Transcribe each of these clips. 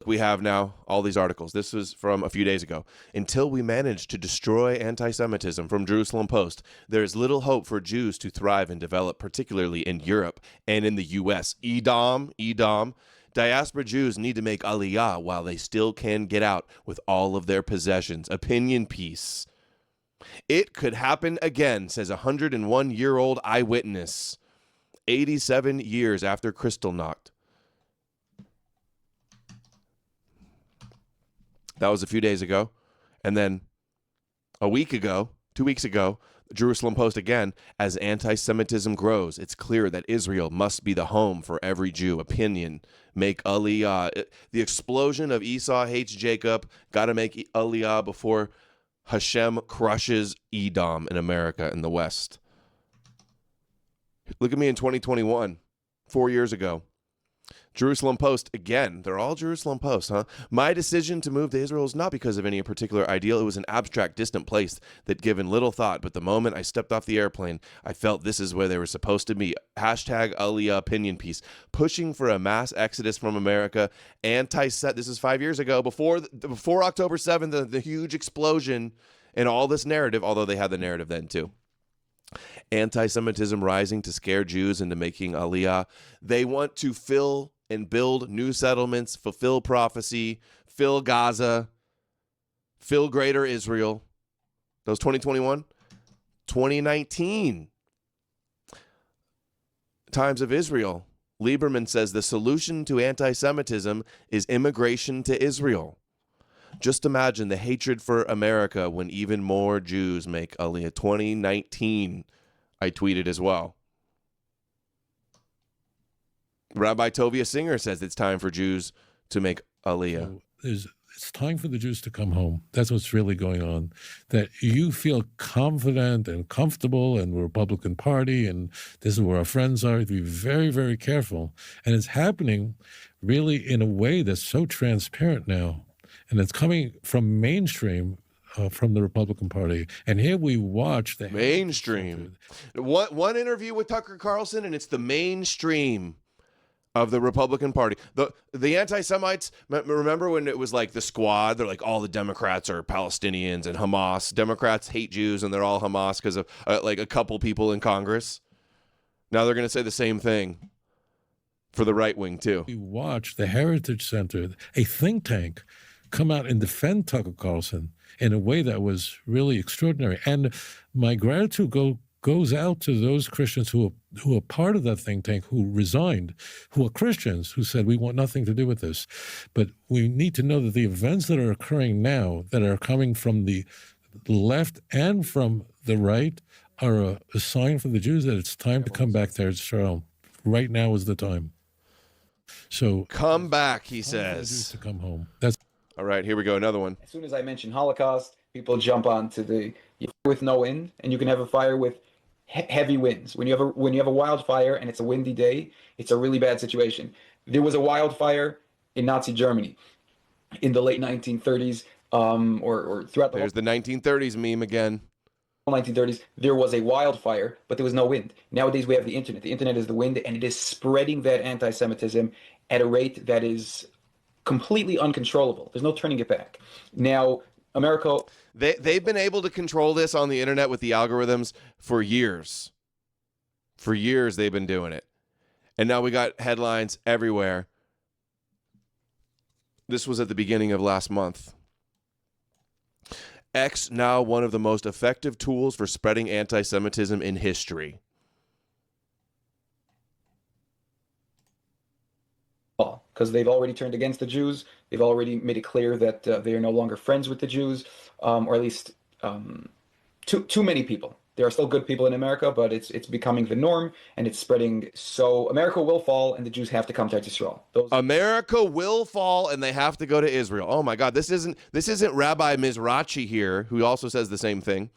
we have now all these articles. This was from a few days ago. Until we manage to destroy anti-Semitism, from Jerusalem Post, there is little hope for Jews to thrive and develop, particularly in Europe and in the U.S. Edom. Diaspora Jews need to make Aliyah while they still can get out with all of their possessions. Opinion piece. It could happen again, says a 101-year-old eyewitness, 87 years after Kristallnacht. That was a few days ago. And then a week ago, 2 weeks ago, Jerusalem Post again, as anti-Semitism grows, it's clear that Israel must be the home for every Jew. Opinion, make Aliyah. The explosion of Esau hates Jacob. Got to make Aliyah before Hashem crushes Edom in America in the West. Look at me in 2021, 4 years ago. Jerusalem Post, again, they're all Jerusalem Post, huh? My decision to move to Israel is not because of any particular ideal. It was an abstract, distant place that given little thought. But the moment I stepped off the airplane, I felt this is where they were supposed to be. Hashtag Aliyah opinion piece. Pushing for a mass exodus from America. This is 5 years ago, before October 7th, the huge explosion and all this narrative, although they had the narrative then too. Anti-Semitism rising to scare Jews into making Aliyah. They want to fill and build new settlements, fulfill prophecy, fill Gaza, fill greater Israel. That was 2021. 2019. Times of Israel. Lieberman says the solution to anti-Semitism is immigration to Israel. Just imagine the hatred for America when even more Jews make Aliyah. 2019, I tweeted as well. Rabbi Tovia Singer says it's time for Jews to make Aliyah. It's time for the Jews to come home. That's what's really going on. That you feel confident and comfortable in the Republican Party, and this is where our friends are. Be very, very careful. And it's happening really in a way that's so transparent now. And it's coming from mainstream, from the Republican Party. And here we watch the mainstream. One interview with Tucker Carlson, and it's the mainstream of the Republican Party. The anti-Semites, remember when it was like the squad? They're like, all the Democrats are Palestinians and Hamas. Democrats hate Jews, and they're all Hamas because of like a couple people in Congress. Now they're going to say the same thing for the right wing, too. We watch the Heritage Center, a think tank, come out and defend Tucker Carlson in a way that was really extraordinary. And my gratitude goes out to those Christians who are part of that think tank, who resigned, who are Christians, who said, we want nothing to do with this. But we need to know that the events that are occurring now, that are coming from the left and from the right, are a sign for the Jews that it's time to come back to Israel. Right now is the time. So come back, he says. To come home. All right, here we go. Another one. As soon as I mention Holocaust, people jump onto the with no wind, and you can have a fire with heavy winds. When you have a wildfire and it's a windy day, it's a really bad situation. There was a wildfire in Nazi Germany in the late 1930s, or throughout the. There's the 1930s meme again. 1930s, there was a wildfire, but there was no wind. Nowadays, we have the internet. The internet is the wind, and it is spreading that anti-Semitism at a rate that is completely uncontrollable. There's no turning it back. Now, America... They've been able to control this on the internet with the algorithms for years. For years, they've been doing it. And now we got headlines everywhere. This was at the beginning of last month. X now one of the most effective tools for spreading anti-Semitism in history. Because they've already turned against the Jews. They've already made it clear that they are no longer friends with the Jews, or at least too many people. There are still good people in America, but it's becoming the norm, and it's spreading. So America will fall, and the Jews have to come to Israel. America will fall, and they have to go to Israel. Oh my God, this isn't Rabbi Mizrachi here, who also says the same thing.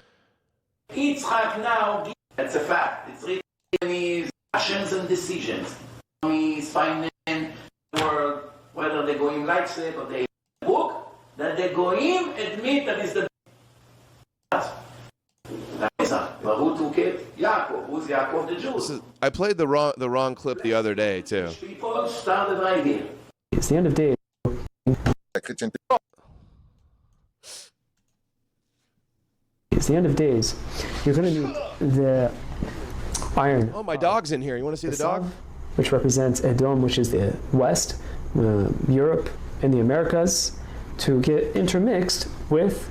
Yitzhak now, that's a fact. It's written in his actions and decisions. He's finding world, whether the Goyim likes it or they book, that the Goyim admit that it's the who took it? Yaakov. Who's Yaakov? The Jews. I played the wrong clip the other day too. People started right here. It's the end of days. It's the end of days. You're going to need the iron. Oh, my dog's in here. You want to see the dog? Which represents Edom, which is the West, Europe, and the Americas, to get intermixed with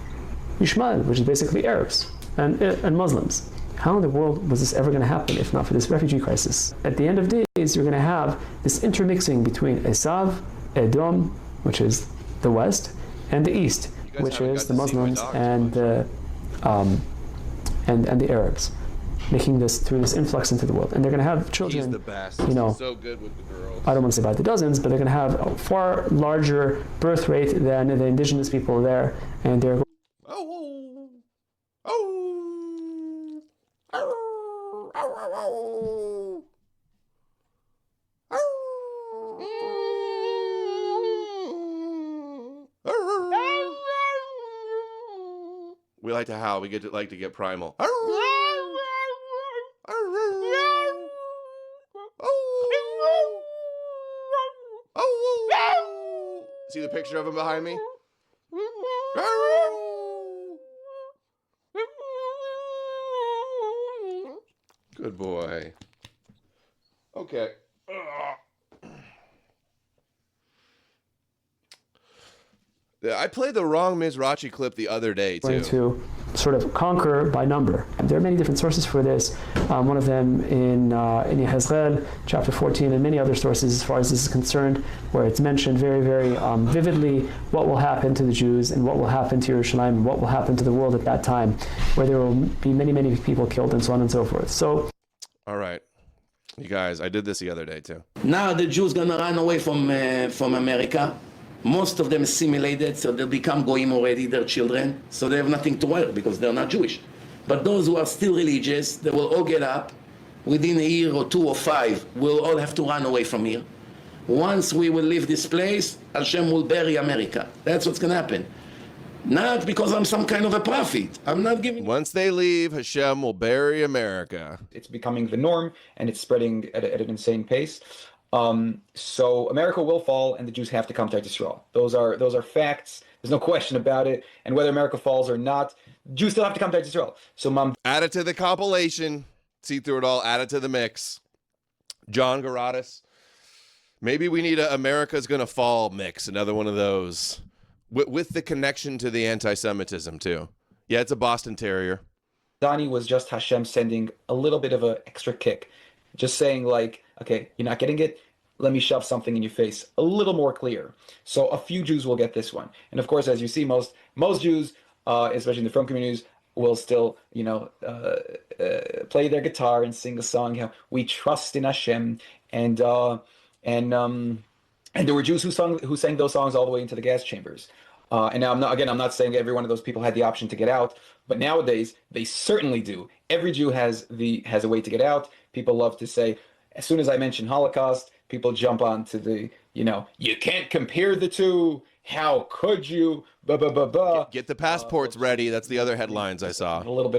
Ishmael, which is basically Arabs and Muslims. How in the world was this ever going to happen if not for this refugee crisis? At the end of days, you're going to have this intermixing between Esav, Edom, which is the West, and the East, which is the Muslims and the Arabs, making this through this influx into the world. And they're going to have children. He's the best. You know, so good with the girls. I don't want to say by the dozens, but they're going to have a far larger birth rate than the indigenous people there, and they're We like to howl. We like to get primal. See the picture of him behind me? Good boy. Okay. I played the wrong Mizrachi clip the other day, too. To sort of conquer by number. There are many different sources for this. One of them in Yehezkel, chapter 14, and many other sources as far as this is concerned, where it's mentioned very, very vividly what will happen to the Jews and what will happen to Yerushalayim and what will happen to the world at that time, where there will be many, many people killed and so on and so forth. So, all right. You guys, I did this the other day, too. Now the Jews gonna run away from America. Most of them assimilated, so they'll become goyim already, their children, so they have nothing to wear because they're not Jewish. But those who are still religious, they will all get up. Within a year or 2 or 5, we'll all have to run away from here. Once we will leave this place, Hashem will bury America. That's what's going to happen. Not because I'm some kind of a prophet. I'm not giving... Once they leave, Hashem will bury America. It's becoming the norm, and it's spreading at an insane pace. So America will fall, and the Jews have to come to Israel. Those are facts. There's no question about it. And whether America falls or not, Jews still have to come to Israel. So add it to the compilation. See through it all. Add it to the mix. John Garadas. Maybe we need a America's Gonna Fall mix. Another one of those. With the connection to the anti-Semitism, too. Yeah, it's a Boston Terrier. Donnie was just Hashem sending a little bit of an extra kick. Just saying, like, okay, you're not getting it? Let me shove something in your face a little more clear. So a few Jews will get this one. And of course, as you see, most Jews, especially in the Frum communities, will still, play their guitar and sing a song, we trust in Hashem. And there were Jews who sang those songs all the way into the gas chambers. And now I'm not saying every one of those people had the option to get out, but nowadays they certainly do. Every Jew has a way to get out. People love to say, as soon as I mention Holocaust, people jump onto the, you can't compare the two. How could you? Get the passports ready. That's the other headlines I saw. A little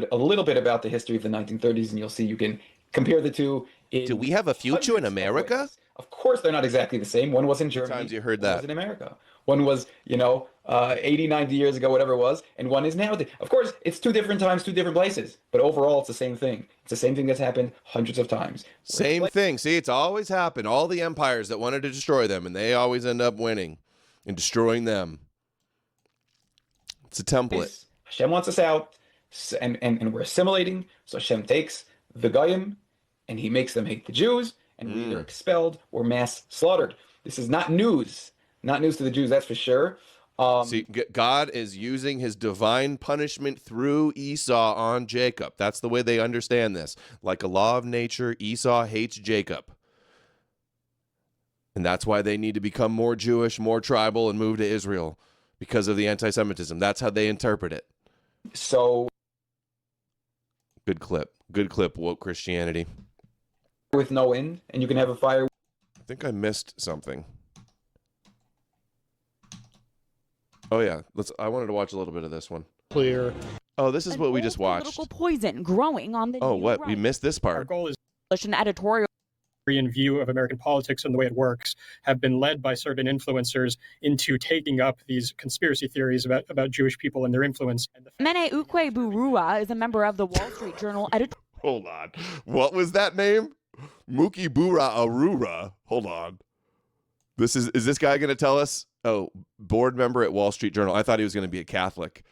bit about the history of the 1930s, and you'll see you can compare the two. Do we have a future in America? Of course, they're not exactly the same. One was in Germany. Times you heard that. One was in America. One was, 80, 90 years ago, whatever it was, and one is now. Of course, it's 2 different times, 2 different places, but overall, it's the same thing. It's the same thing that's happened hundreds of times. Same thing. See, it's always happened. All the empires that wanted to destroy them, and they always end up winning and destroying them. It's a template. Hashem wants us out, and we're assimilating. So Hashem takes the Goyim, and he makes them hate the Jews, and we're either expelled or mass slaughtered. This is not news. Not news to the Jews, that's for sure. See, God is using his divine punishment through Esau on Jacob. That's the way they understand this. Like a law of nature, Esau hates Jacob. And that's why they need to become more Jewish, more tribal, and move to Israel because of the anti-Semitism. That's how they interpret it. So, good clip. Good clip, woke Christianity. With no end, and you can have a fire. I think I missed something. Oh yeah, I wanted to watch a little bit of this one. Clear. Oh, this is what we just watched. Political poison growing on the Oh, new what? right. We missed this part. Our goal is An editorial view of American politics and the way it works have been led by certain influencers into taking up these conspiracy theories about Jewish people and their influence. Mene Ukwe Burua is a member of the Wall Street Journal editorial. Hold on. What was that name? Muki Bura Arura. Hold on. Is this guy going to tell us? Oh, board member at Wall Street Journal. I thought he was going to be a Catholic.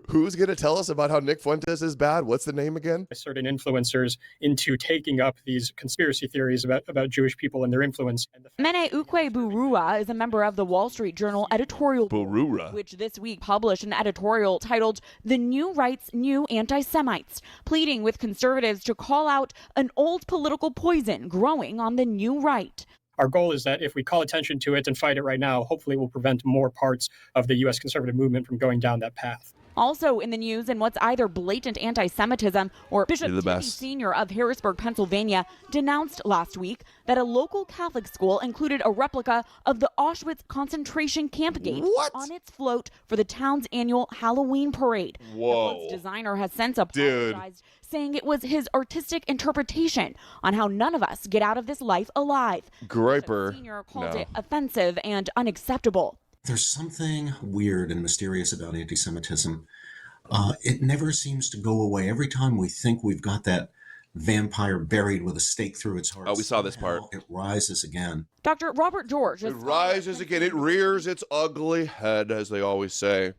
Who's going to tell us about how Nick Fuentes is bad? What's the name again? Certain influencers into taking up these conspiracy theories about Jewish people and their influence. Mene Ukwe Burua is a member of the Wall Street Journal editorial board, which this week published an editorial titled "The New Right's New Anti-Semites," pleading with conservatives to call out an old political poison growing on the new right. Our goal is that if we call attention to it and fight it right now, hopefully it will prevent more parts of the U.S. conservative movement from going down that path. Also in the news, in what's either blatant anti-Semitism or Bishop Timothy Sr. of Harrisburg, Pennsylvania, denounced last week that a local Catholic school included a replica of the Auschwitz concentration camp gate on its float for the town's annual Halloween parade. Whoa. The float's designer has since apologized, saying it was his artistic interpretation on how none of us get out of this life alive. Griper. Bishop Sr. called it offensive and unacceptable. There's something weird and mysterious about anti-Semitism. It never seems to go away. Every time we think we've got that vampire buried with a stake through its heart, we saw this part. It rises again. Dr. Robert George. It rises again. It rears its ugly head, as they always say.